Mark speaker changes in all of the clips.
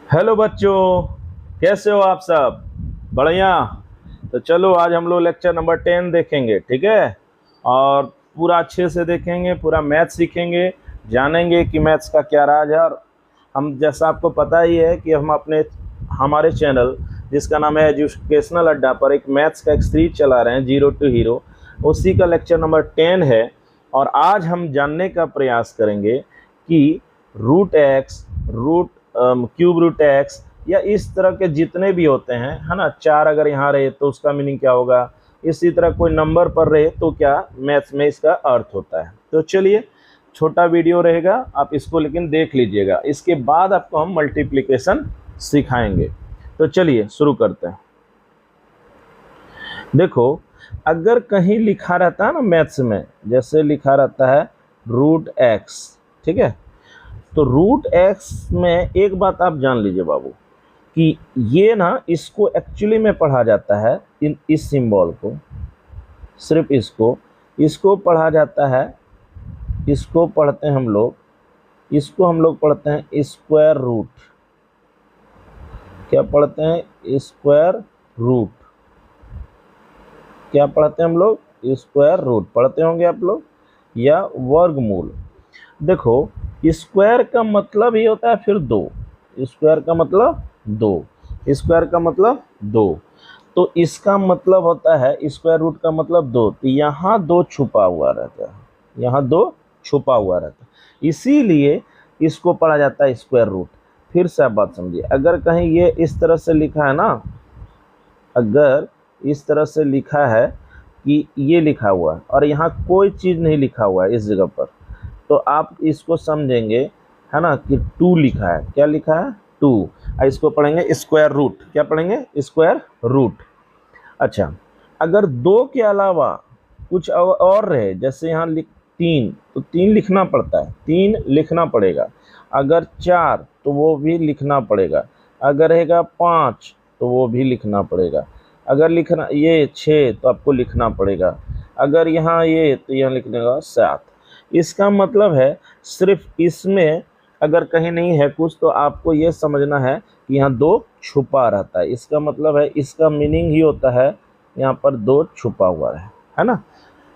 Speaker 1: Hello बच्चों, कैसे हो आप सब? बढ़िया। तो चलो आज हम लोग लेक्चर नंबर 10 देखेंगे, ठीक है। और पूरा अच्छे से देखेंगे, पूरा मैथ्स सीखेंगे, जानेंगे कि मैथ्स का क्या राज है। और हम जैसा आपको पता ही है कि हमारे चैनल जिसका नाम है एजुकेशनल अड्डा पर एक मैथ्स का एक सीरीज चला रहे हैं, जीरो टू हीरो। उसी का लेक्चर नंबर 10 है। और आज हम जानने का प्रयास करेंगे कि root x, root cube root x या इस तरह के जितने भी होते हैं, है ना। चार अगर यहाँ रहे तो उसका मीनिंग क्या होगा, इसी तरह कोई नंबर पर रहे तो क्या मैथ्स में इसका अर्थ होता है। तो चलिए, छोटा वीडियो रहेगा, आप इसको लेकिन देख लीजिएगा। इसके बाद आपको हम मल्टीप्लिकेशन सिखाएंगे। तो चलिए शुरू करते हैं। देखो, अगर कहीं लिखा रहता है ना मैथ्स में, जैसे लिखा रहता है रूट एक्स, ठीक है। तो रूट एक्स में एक बात आप जान लीजिए बाबू, कि ये ना इसको एक्चुअली में पढ़ा जाता है, इस सिंबल को, सिर्फ इसको पढ़ा जाता है। इसको पढ़ते हैं हम लोग, इसको हम लोग पढ़ते हैं स्क्वायर रूट। क्या पढ़ते हैं? Square root. क्या पढ़ते हैं हम लोग? स्क्वायर रूट पढ़ते होंगे आप लोग, या वर्गमूल। देखो, स्क्वायर का मतलब ही होता है फिर दो। स्क्वायर का मतलब दो। स्क्वायर का मतलब दो। तो इसका मतलब होता है स्क्वायर रूट का मतलब दो। तो यहाँ दो छुपा हुआ रहता है, यहाँ दो छुपा हुआ रहता है, इसीलिए इसको पढ़ा जाता है स्क्वायर रूट। फिर से आप बात समझिए, अगर कहीं ये इस तरह से लिखा है ना, अगर इस तरह से लिखा है कि ये लिखा हुआ है और यहाँ कोई चीज़ नहीं लिखा हुआ है इस जगह पर, तो आप इसको समझेंगे, है ना, कि टू लिखा है। क्या लिखा है? टू। इसको पढ़ेंगे स्क्वायर रूट। क्या पढ़ेंगे? Square root. अच्छा, अगर दो के अलावा कुछ और रहे, जैसे यहाँ तीन, तो तीन लिखना पड़ता है, तीन लिखना पड़ेगा। अगर चार तो वो भी लिखना पड़ेगा। अगर रहेगा पाँच तो वो भी लिखना पड़ेगा। अगर लिखना ये छः तो आपको लिखना पड़ेगा। अगर यहाँ ये तो यहाँ लिखने का सात। इसका मतलब है सिर्फ इसमें अगर कहीं नहीं है कुछ, तो आपको ये समझना है कि यहाँ दो छुपा रहता है। इसका मतलब है, इसका मीनिंग ही होता है यहाँ पर दो छुपा हुआ है ना।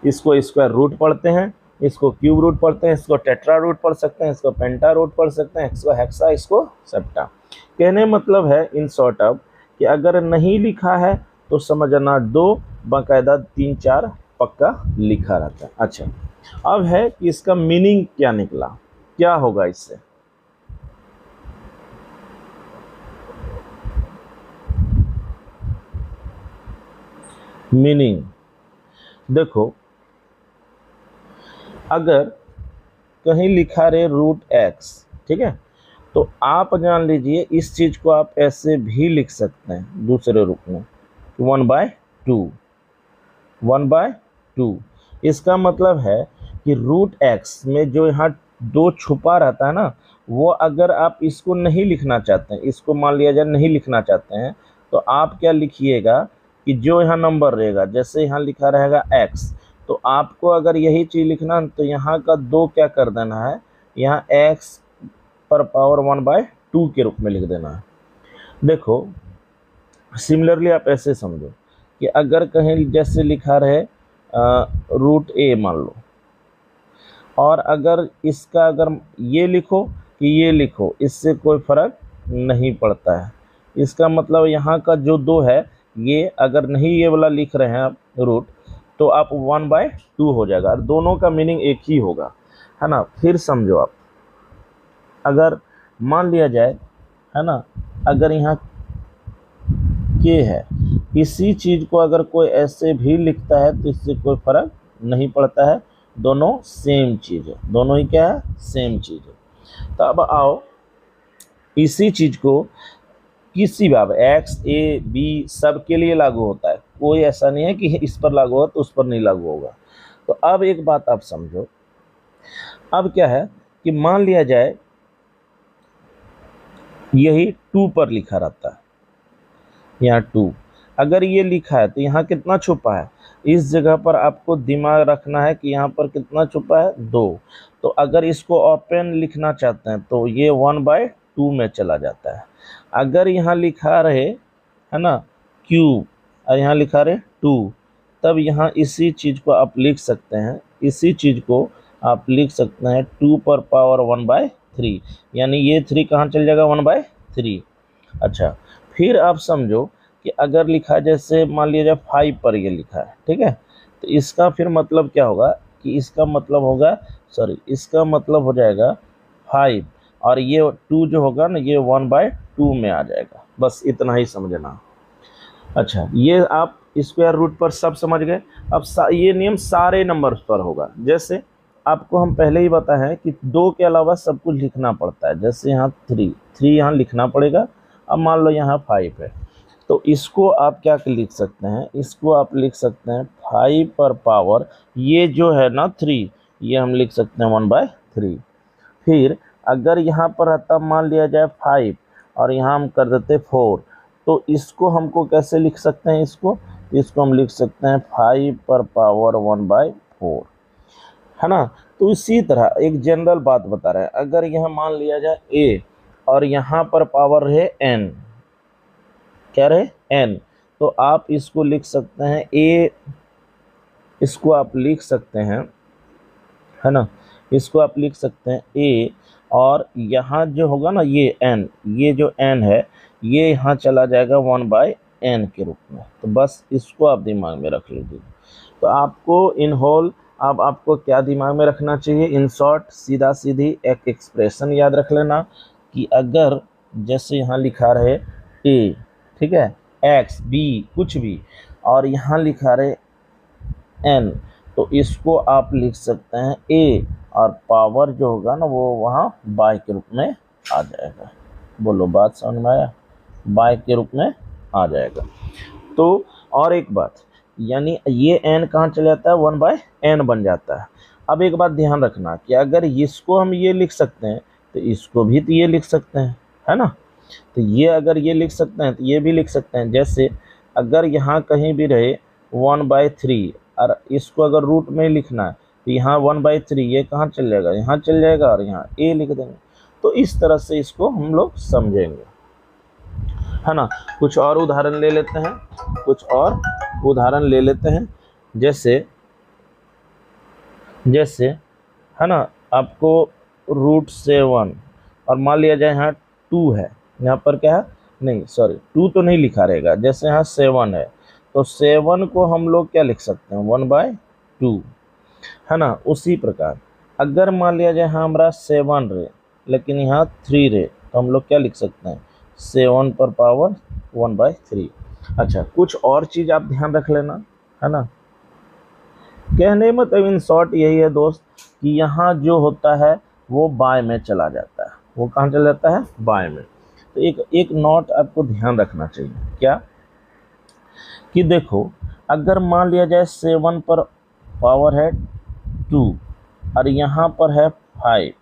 Speaker 1: इसको स्क्वायर रूट पढ़ते हैं, इसको क्यूब रूट पढ़ते हैं, इसको टेट्रा रूट पढ़ सकते हैं, इसको पेंटा रूट पढ़ सकते हैं, इसको हेक्सा, इसको सेप्टा। कहने मतलब है इन शॉर्ट अब, कि अगर नहीं लिखा है तो समझना दो, बाकायदा तीन चार पक्का लिखा रहता है। अच्छा, अब है कि इसका मीनिंग क्या निकला, क्या होगा इससे। मीनिंग देखो, अगर कहीं लिखा रहे रूट एक्स, ठीक है, तो आप जान लीजिए इस चीज को आप ऐसे भी लिख सकते हैं दूसरे रूप में, 1/2। 1/2 इसका मतलब है कि रूट एक्स में जो यहाँ दो छुपा रहता है ना, वो अगर आप इसको नहीं लिखना चाहते हैं, इसको मान लिया जाए नहीं लिखना चाहते हैं, तो आप क्या लिखिएगा कि जो यहाँ नंबर रहेगा, जैसे यहाँ लिखा रहेगा एक्स, तो आपको अगर यही चीज़ लिखना है तो यहाँ का दो क्या कर देना है, यहाँ एक्स पर पावर 1/2 के रूप में लिख देना है। देखो, सिमिलरली आप ऐसे समझो कि अगर कहीं जैसे लिखा रहे रूट ए मान लो, और अगर इसका अगर ये लिखो कि ये लिखो, इससे कोई फर्क नहीं पड़ता है। इसका मतलब यहाँ का जो दो है, ये अगर नहीं ये वाला लिख रहे हैं आप रूट, तो आप 1/2 हो जाएगा, और दोनों का मीनिंग एक ही होगा, है ना। फिर समझो आप, अगर मान लिया जाए, है ना, अगर यहाँ के है, इसी चीज़ को अगर कोई ऐसे भी लिखता है तो इससे कोई फर्क नहीं पड़ता है, दोनों सेम चीज़ है, दोनों ही क्या है? सेम चीज़ है। तो अब आओ, इसी चीज़ को किसी भी, अब एक्स ए बी सब के लिए लागू होता है, कोई ऐसा नहीं है कि इस पर लागू हो तो उस पर नहीं लागू होगा। तो अब एक बात आप समझो, अब क्या है कि मान लिया जाए यही 2 पर लिखा रहता है, यहाँ 2 अगर ये लिखा है तो यहाँ कितना छुपा है, इस जगह पर आपको दिमाग रखना है कि यहाँ पर कितना छुपा है, 2। तो अगर इसको ओपन लिखना चाहते हैं तो ये 1/2 में चला जाता है। अगर यहाँ लिखा रहे है ना क्यूब और यहाँ लिखा रहे 2, तब यहाँ इसी चीज़ को आप लिख सकते हैं, इसी चीज़ को आप लिख सकते हैं 2 पर पावर 1/3, यानी ये 3 कहाँ चल जाएगा 1/3। अच्छा, फिर आप समझो कि अगर लिखा जैसे मान लीजिए 5 पर ये लिखा है, ठीक है, तो इसका फिर मतलब क्या होगा कि इसका मतलब होगा इसका मतलब हो जाएगा 5 और ये 2 जो होगा ना ये 1/2 में आ जाएगा। बस इतना ही समझना। अच्छा, ये आप स्क्वायर रूट पर सब समझ गए। अब ये नियम सारे नंबर्स पर होगा। जैसे आपको हम पहले ही बताए हैं कि 2 के अलावा सब कुछ लिखना पड़ता है। जैसे यहाँ 3 यहाँ लिखना पड़ेगा। अब मान लो यहाँ 5 है, तो इसको आप क्या लिख सकते हैं, इसको आप लिख सकते हैं 5 पर पावर ये जो है ना 3, ये हम लिख सकते हैं 1/3। फिर अगर यहाँ पर रहता मान लिया जाए 5 और यहाँ हम कर देते 4, तो इसको हमको कैसे लिख सकते हैं, इसको हम लिख सकते हैं 5 पर पावर 1/4, है ना। तो इसी तरह एक जनरल बात बता रहे हैं, अगर यहाँ मान लिया जाए a और यहाँ पर पावर रहे n, क्या रहे n, तो आप इसको लिख सकते हैं a, इसको आप लिख सकते हैं, है ना, इसको आप लिख सकते हैं a, और यहाँ जो होगा ना ये n, ये जो n है ये यहाँ चला जाएगा 1/n के रूप में। तो बस इसको आप दिमाग में रख लीजिए। तो आपको इन होल अब आपको क्या दिमाग में रखना चाहिए, इन शॉर्ट सीधा सीधी एक एक्सप्रेशन याद रख लेना कि अगर जैसे यहाँ लिखा रहे a, ठीक है, x b कुछ भी, और यहाँ लिखा रहे n, तो इसको आप लिख सकते हैं a और पावर जो होगा ना वो वहाँ बाय के रूप में आ जाएगा। बोलो बात समझ में आया, बाय के रूप में आ जाएगा। तो और एक बात, यानी ये n कहाँ चला जाता है 1/n बन जाता है। अब एक बात ध्यान रखना कि अगर इसको हम ये लिख सकते हैं तो इसको भी तो ये लिख सकते हैं, है ना। तो ये अगर ये लिख सकते हैं तो ये भी लिख सकते हैं। जैसे अगर यहाँ कहीं भी रहे 1/3 और इसको अगर रूट में लिखना है तो यहाँ 1/3 ये कहाँ चल जाएगा, यहाँ चल जाएगा और यहाँ a लिख देंगे। तो इस तरह से इसको हम लोग समझेंगे, है ना। कुछ और उदाहरण ले लेते हैं, जैसे है ना, आपको √7 और मान लिया जाए यहाँ 2 है, यहाँ पर क्या है, नहीं 2 तो नहीं लिखा रहेगा। जैसे यहाँ 7 है तो 7 को हम लोग क्या लिख सकते हैं 1/2, है ना। उसी प्रकार अगर मान लिया जाए यहाँ हमारा 7 रहे लेकिन यहाँ 3 रहे, तो हम लोग क्या लिख सकते हैं 7 पर पावर 1/3। अच्छा, कुछ और चीज़ आप ध्यान रख लेना, है ना। कहने मतलब इन शॉर्ट यही है दोस्त कि यहाँ जो होता है वो बाय में चला जाता है। वो कहाँ चला जाता है, बाय में। तो एक नोट आपको ध्यान रखना चाहिए, क्या कि देखो अगर मान लिया जाए 7 पर पावर है 2 और यहाँ पर है 5,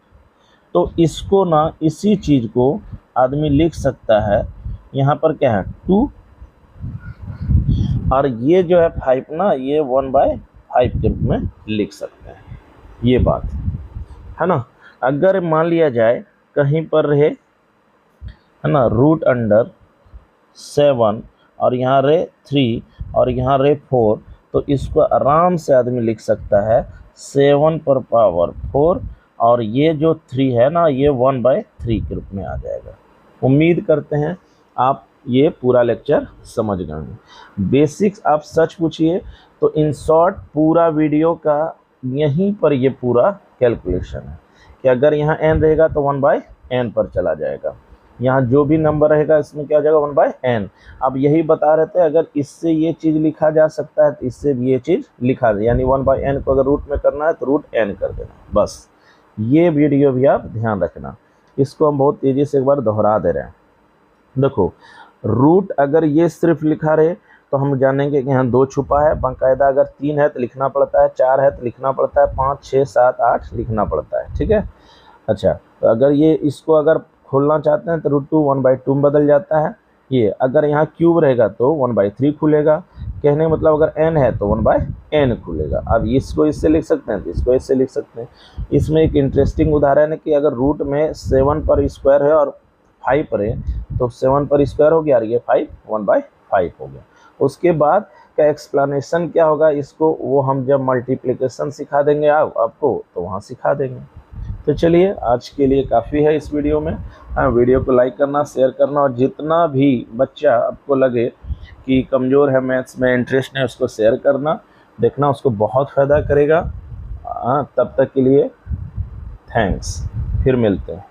Speaker 1: तो इसको ना इसी चीज़ को आदमी लिख सकता है, यहाँ पर क्या है 2 और ये जो है 5 ना ये 1/5 के रूप में लिख सकते हैं। ये बात है ना। अगर मान लिया जाए कहीं पर रहे, है ना, √7 और यहाँ रहे 3 और यहाँ रहे 4, तो इसको आराम से आदमी लिख सकता है 7 पर पावर 4 और ये जो 3 है ना ये 1/3 के रूप में आ जाएगा। उम्मीद करते हैं आप ये पूरा लेक्चर समझ गए। बेसिक्स आप सच पूछिए तो इन शॉर्ट पूरा वीडियो का यहीं पर ये पूरा कैलकुलेशन है कि अगर यहाँ n रहेगा तो 1/n पर चला जाएगा, यहाँ जो भी नंबर रहेगा इसमें क्या हो जाएगा 1/n। अब यही बता रहे थे अगर इससे ये चीज़ लिखा जा सकता है तो इससे भी ये चीज़ लिखा जाए, यानी 1/n को अगर रूट में करना है तो √n कर देना। बस ये वीडियो भी आप ध्यान रखना, इसको हम बहुत तेज़ी से एक बार दोहरा दे रहे हैं। देखो रूट अगर ये सिर्फ लिखा रहे तो हम जानेंगे कि यहाँ 2 छुपा है, बाकायदा अगर 3 है तो लिखना पड़ता है, 4 है तो लिखना पड़ता है, 5 6 7 8 लिखना पड़ता है, ठीक है। अच्छा, तो अगर ये इसको अगर खोलना चाहते हैं तो √2 1/2 में बदल जाता है। ये अगर यहाँ क्यूब रहेगा तो 1/3 खुलेगा, कहने का मतलब अगर n है तो 1/n खुलेगा। अब इसको इससे लिख सकते हैं तो इसको इससे लिख सकते हैं। इसमें एक इंटरेस्टिंग उदाहरण है कि अगर रूट में 7 पर स्क्वायर है और 5 पर है तो 7 पर स्क्वायर हो गया और ये 5 1/5 हो गया। उसके बाद का एक्सप्लेनेशन क्या होगा इसको वो हम जब मल्टीप्लिकेशन सिखा देंगे आपको तो वहाँ सिखा देंगे। तो चलिए आज के लिए काफ़ी है इस वीडियो में। हाँ, वीडियो को लाइक करना, शेयर करना, और जितना भी बच्चा आपको लगे कि कमज़ोर है मैथ्स में, इंटरेस्ट है, उसको शेयर करना, देखना उसको बहुत फ़ायदा करेगा। हाँ, तब तक के लिए थैंक्स, फिर मिलते हैं।